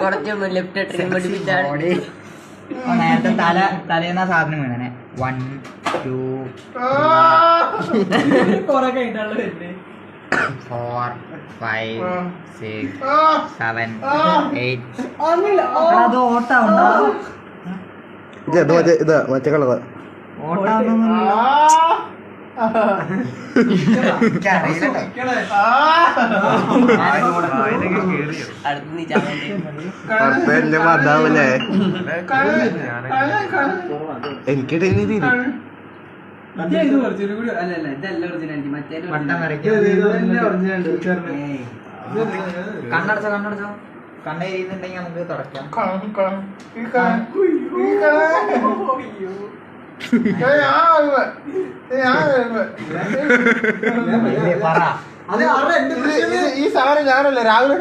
കുറച്ചൊന്നും left trim പഠിപ്പിച്ചാണ്. നേരത്തെ തലേന്ന സാധനം വീണേ. 1 2 4 5 6 7 8. അത് ഓട്ടാവുണ്ടോ? ഇത് മറ്റേ കളറ് മതാവൂലേ എനിക്കിടയിൽ തീരും. കണ്ണടച്ചോ കണ്ണെരിയുന്നുണ്ടെങ്കിൽ നമുക്ക് തുടക്കാം. ഈ സാധനം ഞാനല്ലേ രാവിലെ